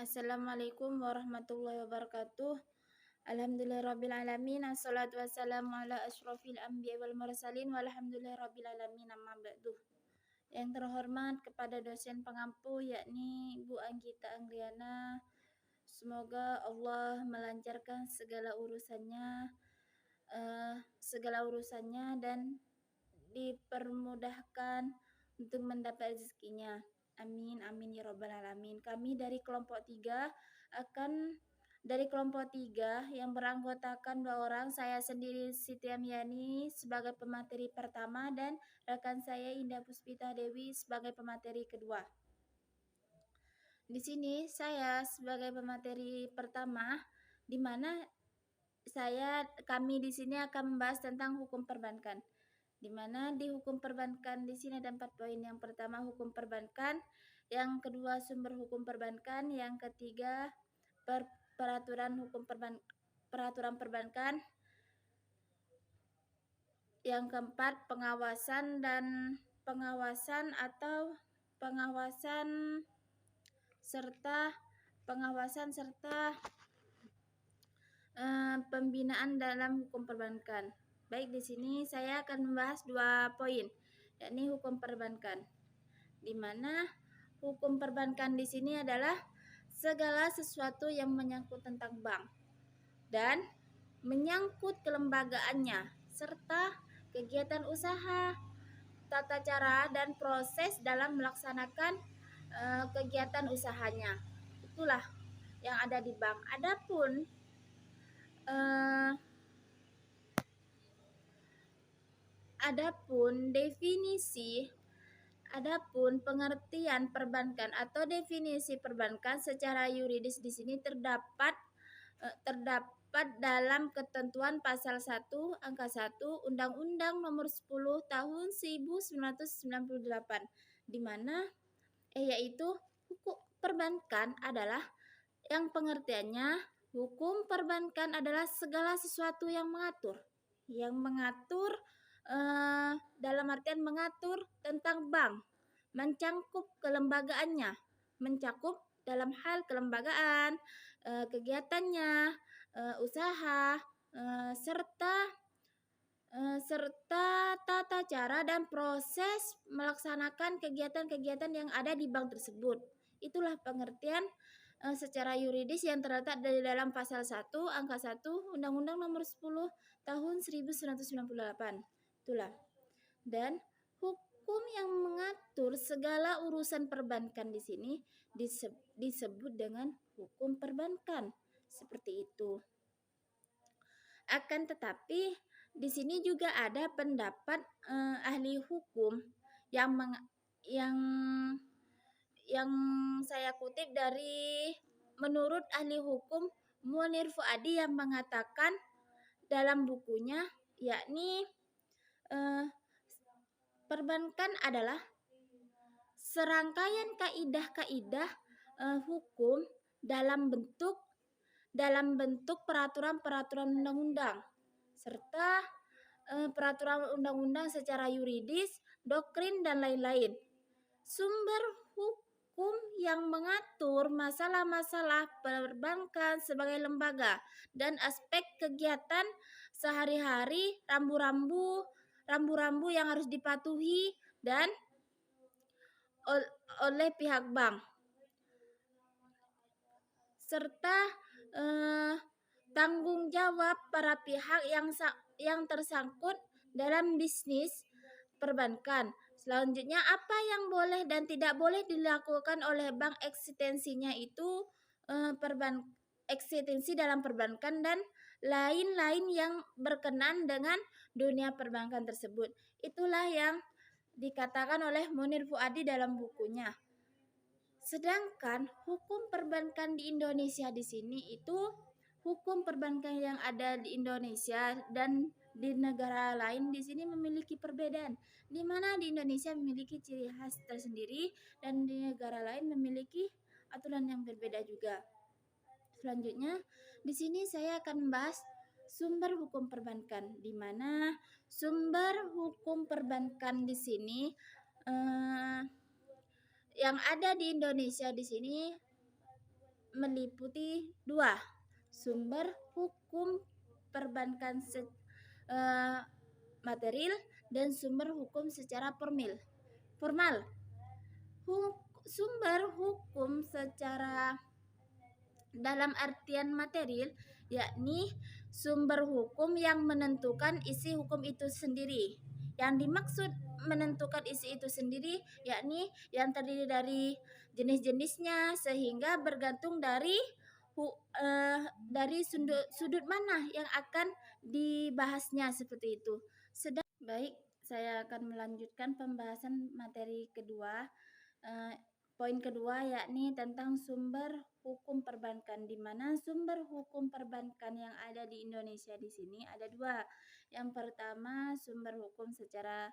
Assalamualaikum warahmatullahi wabarakatuh. Alhamdulillahirrabbilalamin. Assalatu wassalamu ala asyrafil anbiya wal mursalin. Walhamdulillahirrabbilalamin. Amma ba'du. Yang terhormat kepada dosen pengampu yakni Bu Anggita Angliana. Semoga Allah melancarkan segala urusannya dan dipermudahkan untuk mendapat rezekinya. Amin, amin ya rabbal alamin. Kami dari kelompok 3 yang beranggotakan 2 orang, saya sendiri Siti Amyani sebagai pemateri pertama dan rekan saya Indah Puspita Dewi sebagai pemateri kedua. Di sini saya sebagai pemateri pertama, di mana kami di sini akan membahas tentang hukum perbankan. Di mana di hukum perbankan di sini ada 4 poin. Yang pertama hukum perbankan, yang kedua sumber hukum perbankan, yang ketiga peraturan perbankan, yang keempat pengawasan serta pembinaan dalam hukum perbankan. Baik, di sini saya akan membahas 2 poin, yakni hukum perbankan. Di mana hukum perbankan di sini adalah segala sesuatu yang menyangkut tentang bank dan menyangkut kelembagaannya serta kegiatan usaha, tata cara dan proses dalam melaksanakan kegiatan usahanya. Itulah yang ada di bank. Adapun pengertian perbankan atau definisi perbankan secara yuridis di sini terdapat dalam ketentuan pasal 1 angka 1 Undang-Undang Nomor 10 Tahun 1998, di mana yaitu hukum perbankan adalah yang pengertiannya hukum perbankan adalah segala sesuatu yang mengatur dalam artian mengatur tentang bank, mencakup kelembagaannya, mencakup dalam hal kelembagaan, kegiatannya, usaha, serta tata cara dan proses melaksanakan kegiatan-kegiatan yang ada di bank tersebut. Itulah pengertian secara yuridis yang terletak dari dalam pasal 1 angka 1 Undang-Undang Nomor 10 Tahun 1998. Itulah. Dan hukum yang mengatur segala urusan perbankan di sini disebut dengan hukum perbankan. Seperti itu. Akan tetapi di sini juga ada pendapat ahli hukum yang saya kutip dari menurut ahli hukum Munir Fuadi yang mengatakan dalam bukunya, yakni perbankan adalah serangkaian kaidah-kaidah hukum dalam bentuk peraturan-peraturan undang-undang serta peraturan undang-undang secara yuridis, doktrin dan lain-lain. Sumber hukum yang mengatur masalah-masalah perbankan sebagai lembaga dan aspek kegiatan sehari-hari, rambu-rambu yang harus dipatuhi dan oleh pihak bank serta tanggung jawab para pihak yang tersangkut dalam bisnis perbankan. Selanjutnya, apa yang boleh dan tidak boleh dilakukan oleh bank, eksistensinya itu eksistensi dalam perbankan dan lain-lain yang berkenan dengan dunia perbankan tersebut. Itulah yang dikatakan oleh Munir Fuadi dalam bukunya. Sedangkan hukum perbankan di Indonesia di sini itu hukum perbankan yang ada di Indonesia dan di negara lain di sini memiliki perbedaan, di mana di Indonesia memiliki ciri khas tersendiri dan di negara lain memiliki aturan yang berbeda juga. Selanjutnya, di sini saya akan membahas sumber hukum perbankan, di mana sumber hukum perbankan di sini yang ada di Indonesia di sini meliputi dua, sumber hukum perbankan material dan sumber hukum secara formal. Sumber hukum secara dalam artian material yakni sumber hukum yang menentukan isi hukum itu sendiri. Yang dimaksud menentukan isi itu sendiri yakni yang terdiri dari jenis-jenisnya, sehingga bergantung dari sudut mana yang akan dibahasnya, seperti itu. Baik, saya akan melanjutkan pembahasan materi kedua. Poin kedua yakni tentang sumber hukum perbankan, di mana sumber hukum perbankan yang ada di Indonesia di sini ada dua. Yang pertama sumber hukum secara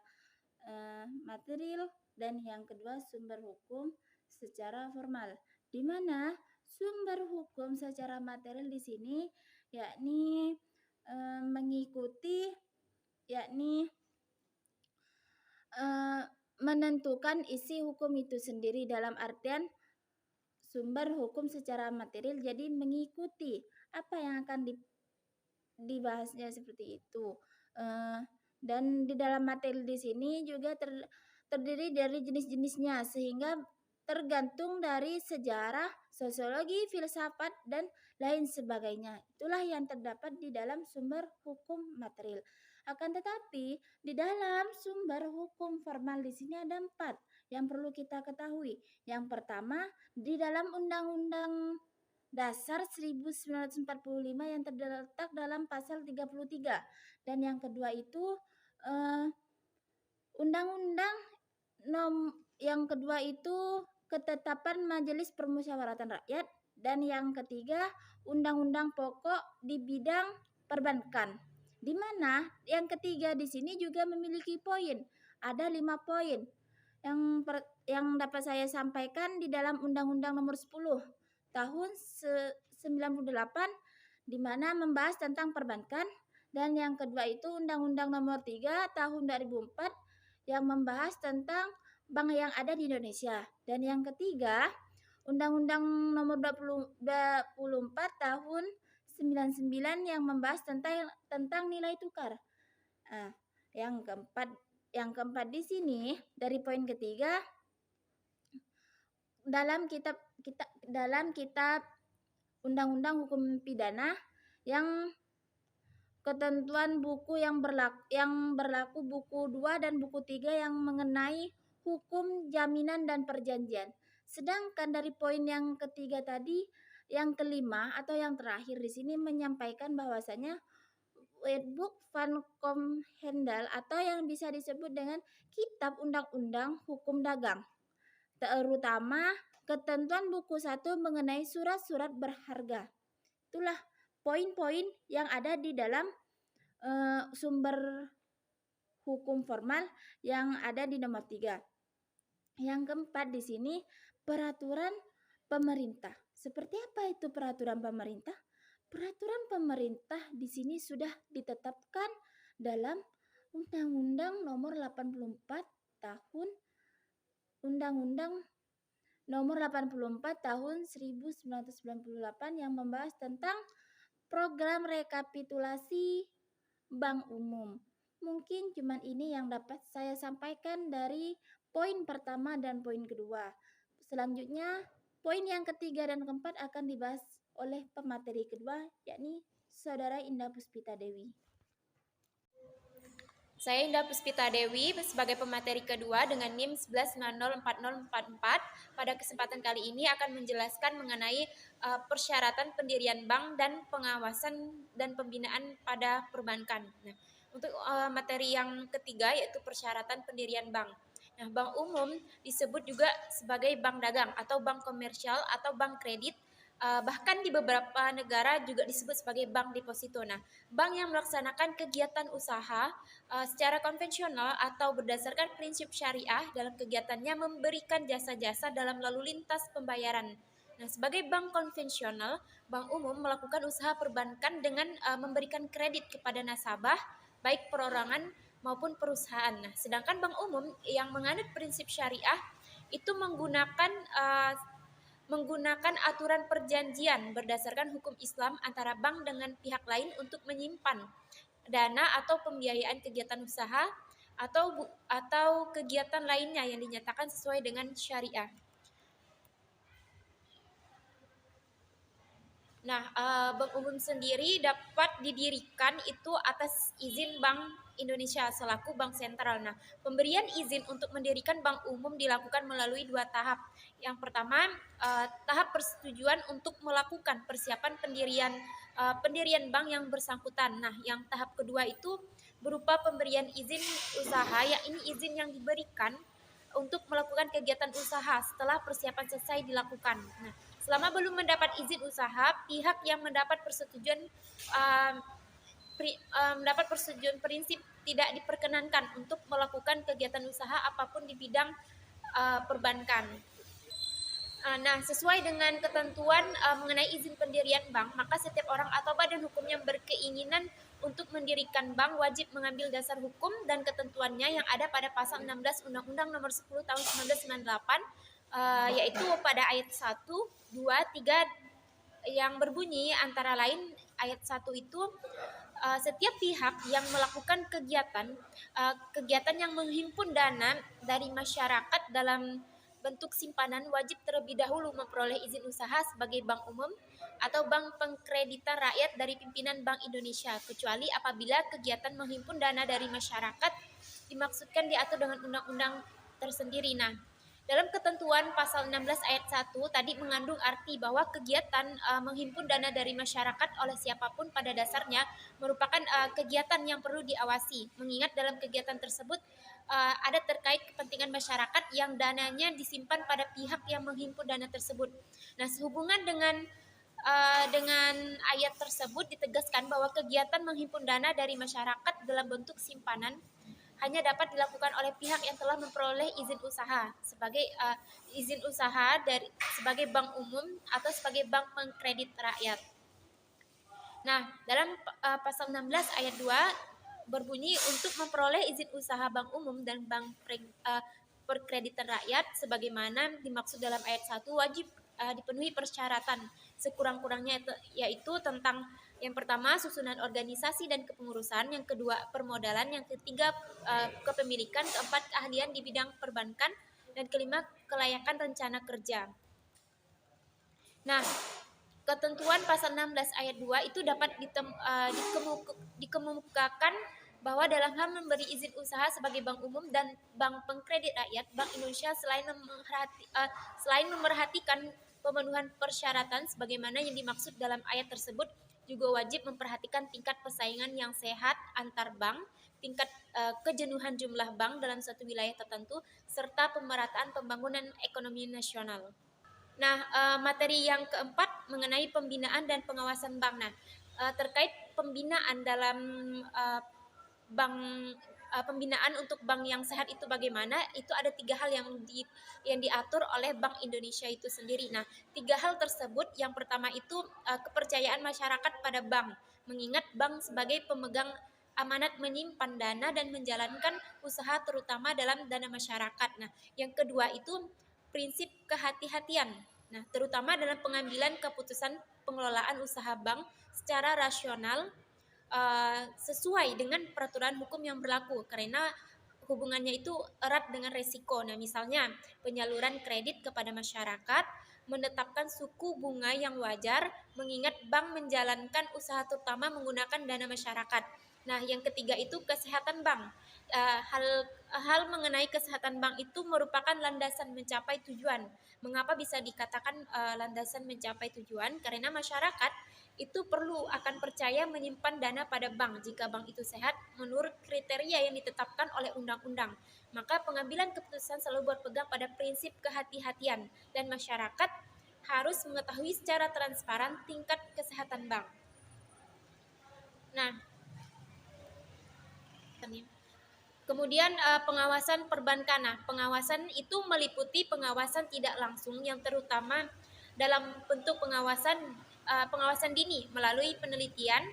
material, dan yang kedua sumber hukum secara formal. Di mana sumber hukum secara material di sini yakni mengikuti yakni menentukan isi hukum itu sendiri, dalam artian sumber hukum secara material jadi mengikuti apa yang akan dibahasnya, seperti itu. Dan di dalam materi di sini juga terdiri dari jenis-jenisnya, sehingga tergantung dari sejarah, sosiologi, filsafat, dan lain sebagainya. Itulah yang terdapat di dalam sumber hukum material. Akan tetapi di dalam sumber hukum formal di sini ada 4 yang perlu kita ketahui. Yang pertama, di dalam Undang-Undang Dasar 1945 yang terletak dalam pasal 33. Dan yang kedua itu yang kedua itu Ketetapan Majelis Permusyawaratan Rakyat, dan yang ketiga Undang-Undang Pokok di bidang perbankan. Di mana yang ketiga di sini juga memiliki poin. Ada 5 poin yang dapat saya sampaikan di dalam Undang-Undang Nomor 10 tahun 98, di mana membahas tentang perbankan. Dan yang kedua itu Undang-Undang Nomor 3 tahun 2004 yang membahas tentang bank yang ada di Indonesia. Dan yang ketiga Undang-Undang Nomor 24 tahun 99 yang membahas tentang nilai tukar. Yang keempat di sini dari poin ketiga dalam kitab Undang-Undang Hukum Pidana yang ketentuan buku yang berlaku buku 2 dan buku 3 yang mengenai hukum jaminan dan perjanjian. Sedangkan dari poin yang ketiga tadi, yang kelima atau yang terakhir di sini menyampaikan bahwasanya Wetboek van Komhendal atau yang bisa disebut dengan Kitab Undang-Undang Hukum Dagang, terutama ketentuan buku 1 mengenai surat-surat berharga. Itulah poin-poin yang ada di dalam sumber hukum formal yang ada di nomor 3. Yang keempat di sini peraturan pemerintah. Seperti apa itu peraturan pemerintah? Peraturan pemerintah di sini sudah ditetapkan dalam Undang-Undang Nomor 84 tahun Undang-Undang Nomor 84 tahun 1998 yang membahas tentang program rekapitulasi bank umum. Mungkin cuma ini yang dapat saya sampaikan dari poin pertama dan poin kedua. Selanjutnya, poin yang ketiga dan keempat akan dibahas oleh pemateri kedua, yakni Saudara Indah Puspita Dewi. Saya Indah Puspita Dewi sebagai pemateri kedua dengan NIM 11904044. Pada kesempatan kali ini akan menjelaskan mengenai persyaratan pendirian bank dan pengawasan dan pembinaan pada perbankan. Nah, untuk materi yang ketiga yaitu persyaratan pendirian bank. Nah, bank umum disebut juga sebagai bank dagang atau bank komersial atau bank kredit. Bahkan di beberapa negara juga disebut sebagai bank deposito. Nah, bank yang melaksanakan kegiatan usaha secara konvensional atau berdasarkan prinsip syariah dalam kegiatannya memberikan jasa-jasa dalam lalu lintas pembayaran. Nah, sebagai bank konvensional, bank umum melakukan usaha perbankan dengan memberikan kredit kepada nasabah, baik perorangan maupun perusahaan. Nah, sedangkan bank umum yang menganut prinsip syariah itu menggunakan menggunakan aturan perjanjian berdasarkan hukum Islam antara bank dengan pihak lain untuk menyimpan dana atau pembiayaan kegiatan usaha atau kegiatan lainnya yang dinyatakan sesuai dengan syariah. Nah, bank umum sendiri dapat didirikan itu atas izin Bank Indonesia selaku bank sentral. Nah, pemberian izin untuk mendirikan bank umum dilakukan melalui 2 tahap. Yang pertama, tahap persetujuan untuk melakukan persiapan pendirian bank yang bersangkutan. Nah, yang tahap kedua itu berupa pemberian izin usaha, ya ini izin yang diberikan untuk melakukan kegiatan usaha setelah persiapan selesai dilakukan. Nah, selama belum mendapat izin usaha, pihak yang mendapat persetujuan prinsip tidak diperkenankan untuk melakukan kegiatan usaha apapun di bidang perbankan. Nah, sesuai dengan ketentuan mengenai izin pendirian bank, maka setiap orang atau badan hukum yang berkeinginan untuk mendirikan bank wajib mengambil dasar hukum dan ketentuannya yang ada pada pasal 16 Undang-Undang Nomor 10 Tahun 1998, yaitu pada ayat 1, 2, 3 yang berbunyi antara lain ayat 1 itu setiap pihak yang melakukan kegiatan yang menghimpun dana dari masyarakat dalam bentuk simpanan wajib terlebih dahulu memperoleh izin usaha sebagai bank umum atau bank pengkreditan rakyat dari pimpinan Bank Indonesia, kecuali apabila kegiatan menghimpun dana dari masyarakat dimaksudkan diatur dengan undang-undang tersendiri. Nah, dalam ketentuan pasal 16 ayat 1 tadi mengandung arti bahwa kegiatan menghimpun dana dari masyarakat oleh siapapun pada dasarnya merupakan kegiatan yang perlu diawasi, mengingat dalam kegiatan tersebut ada terkait kepentingan masyarakat yang dananya disimpan pada pihak yang menghimpun dana tersebut. Nah, sehubungan dengan ayat tersebut ditegaskan bahwa kegiatan menghimpun dana dari masyarakat dalam bentuk simpanan hanya dapat dilakukan oleh pihak yang telah memperoleh izin usaha sebagai bank umum atau sebagai bank pengkredit rakyat. Nah, dalam pasal 16 ayat 2 berbunyi untuk memperoleh izin usaha bank umum dan bank perkreditan rakyat sebagaimana dimaksud dalam ayat 1 wajib dipenuhi persyaratan sekurang-kurangnya, yaitu tentang yang pertama susunan organisasi dan kepengurusan, yang kedua permodalan, yang ketiga kepemilikan, keempat keahlian di bidang perbankan, dan kelima kelayakan rencana kerja. Nah, ketentuan pasal 16 ayat 2 itu dapat dikemukakan bahwa dalam hal memberi izin usaha sebagai bank umum dan bank pengkredit rakyat, Bank Indonesia selain memerhatikan pemenuhan persyaratan sebagaimana yang dimaksud dalam ayat tersebut, juga wajib memperhatikan tingkat persaingan yang sehat antar bank, tingkat kejenuhan jumlah bank dalam suatu wilayah tertentu, serta pemerataan pembangunan ekonomi nasional. Nah, materi yang keempat mengenai pembinaan dan pengawasan bank. Nah, terkait pembinaan dalam pembinaan untuk bank yang sehat itu bagaimana? Itu ada 3 hal yang diatur oleh Bank Indonesia itu sendiri. Nah, 3 hal tersebut, yang pertama itu kepercayaan masyarakat pada bank, mengingat bank sebagai pemegang amanat menyimpan dana dan menjalankan usaha terutama dalam dana masyarakat. Nah, yang kedua itu prinsip kehati-hatian. Nah, terutama dalam pengambilan keputusan pengelolaan usaha bank secara rasional sesuai dengan peraturan hukum yang berlaku, karena hubungannya itu erat dengan resiko. Nah, misalnya penyaluran kredit kepada masyarakat, menetapkan suku bunga yang wajar, mengingat bank menjalankan usaha terutama menggunakan dana masyarakat. Nah, yang ketiga itu kesehatan bank. Hal mengenai kesehatan bank itu merupakan landasan mencapai tujuan. Mengapa bisa dikatakan landasan mencapai tujuan? Karena masyarakat itu perlu akan percaya menyimpan dana pada bank jika bank itu sehat menurut kriteria yang ditetapkan oleh undang-undang. Maka pengambilan keputusan selalu berpegang pada prinsip kehati-hatian dan masyarakat harus mengetahui secara transparan tingkat kesehatan bank. Nah, kemudian pengawasan perbankan. Nah, pengawasan itu meliputi pengawasan tidak langsung yang terutama dalam bentuk pengawasan dini melalui penelitian,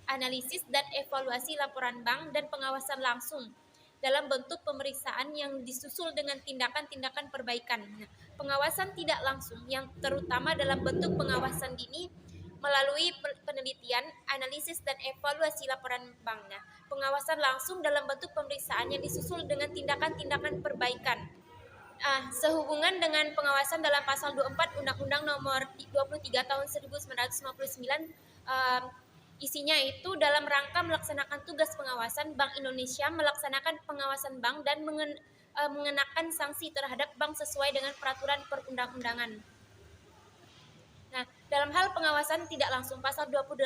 analisis dan evaluasi laporan bank, dan pengawasan langsung dalam bentuk pemeriksaan yang disusul dengan tindakan-tindakan perbaikan. Nah, pengawasan tidak langsung yang terutama dalam bentuk pengawasan dini melalui penelitian, analisis, dan evaluasi laporan bank. Nah, pengawasan langsung dalam bentuk pemeriksaan yang disusul dengan tindakan-tindakan perbaikan. Sehubungan dengan pengawasan dalam pasal 24 Undang-Undang Nomor 23 Tahun 1959, isinya itu dalam rangka melaksanakan tugas pengawasan, Bank Indonesia melaksanakan pengawasan bank dan mengenakan sanksi terhadap bank sesuai dengan peraturan perundang-undangan. Nah, dalam hal pengawasan tidak langsung, pasal 28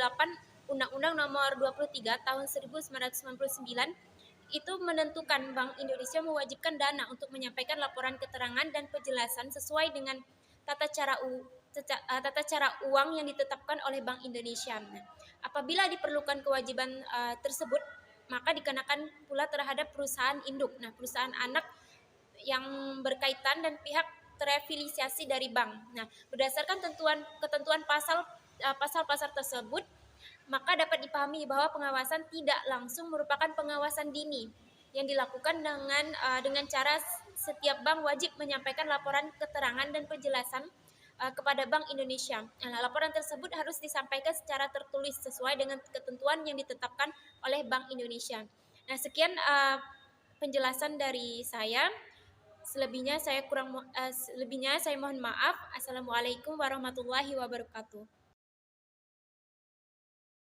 Undang-Undang Nomor 23 Tahun 1999 itu menentukan Bank Indonesia mewajibkan dana untuk menyampaikan laporan keterangan dan penjelasan sesuai dengan tata cara uang yang ditetapkan oleh Bank Indonesia. Nah, apabila diperlukan kewajiban tersebut, maka dikenakan pula terhadap perusahaan induk, nah perusahaan anak yang berkaitan dan pihak terafiliasi dari bank. Nah, berdasarkan ketentuan pasal-pasal tersebut, maka dapat dipahami bahwa pengawasan tidak langsung merupakan pengawasan dini yang dilakukan dengan cara setiap bank wajib menyampaikan laporan keterangan dan penjelasan kepada Bank Indonesia. Nah, laporan tersebut harus disampaikan secara tertulis sesuai dengan ketentuan yang ditetapkan oleh Bank Indonesia. Nah, sekian penjelasan dari saya. Selebihnya saya mohon maaf. Assalamualaikum warahmatullahi wabarakatuh.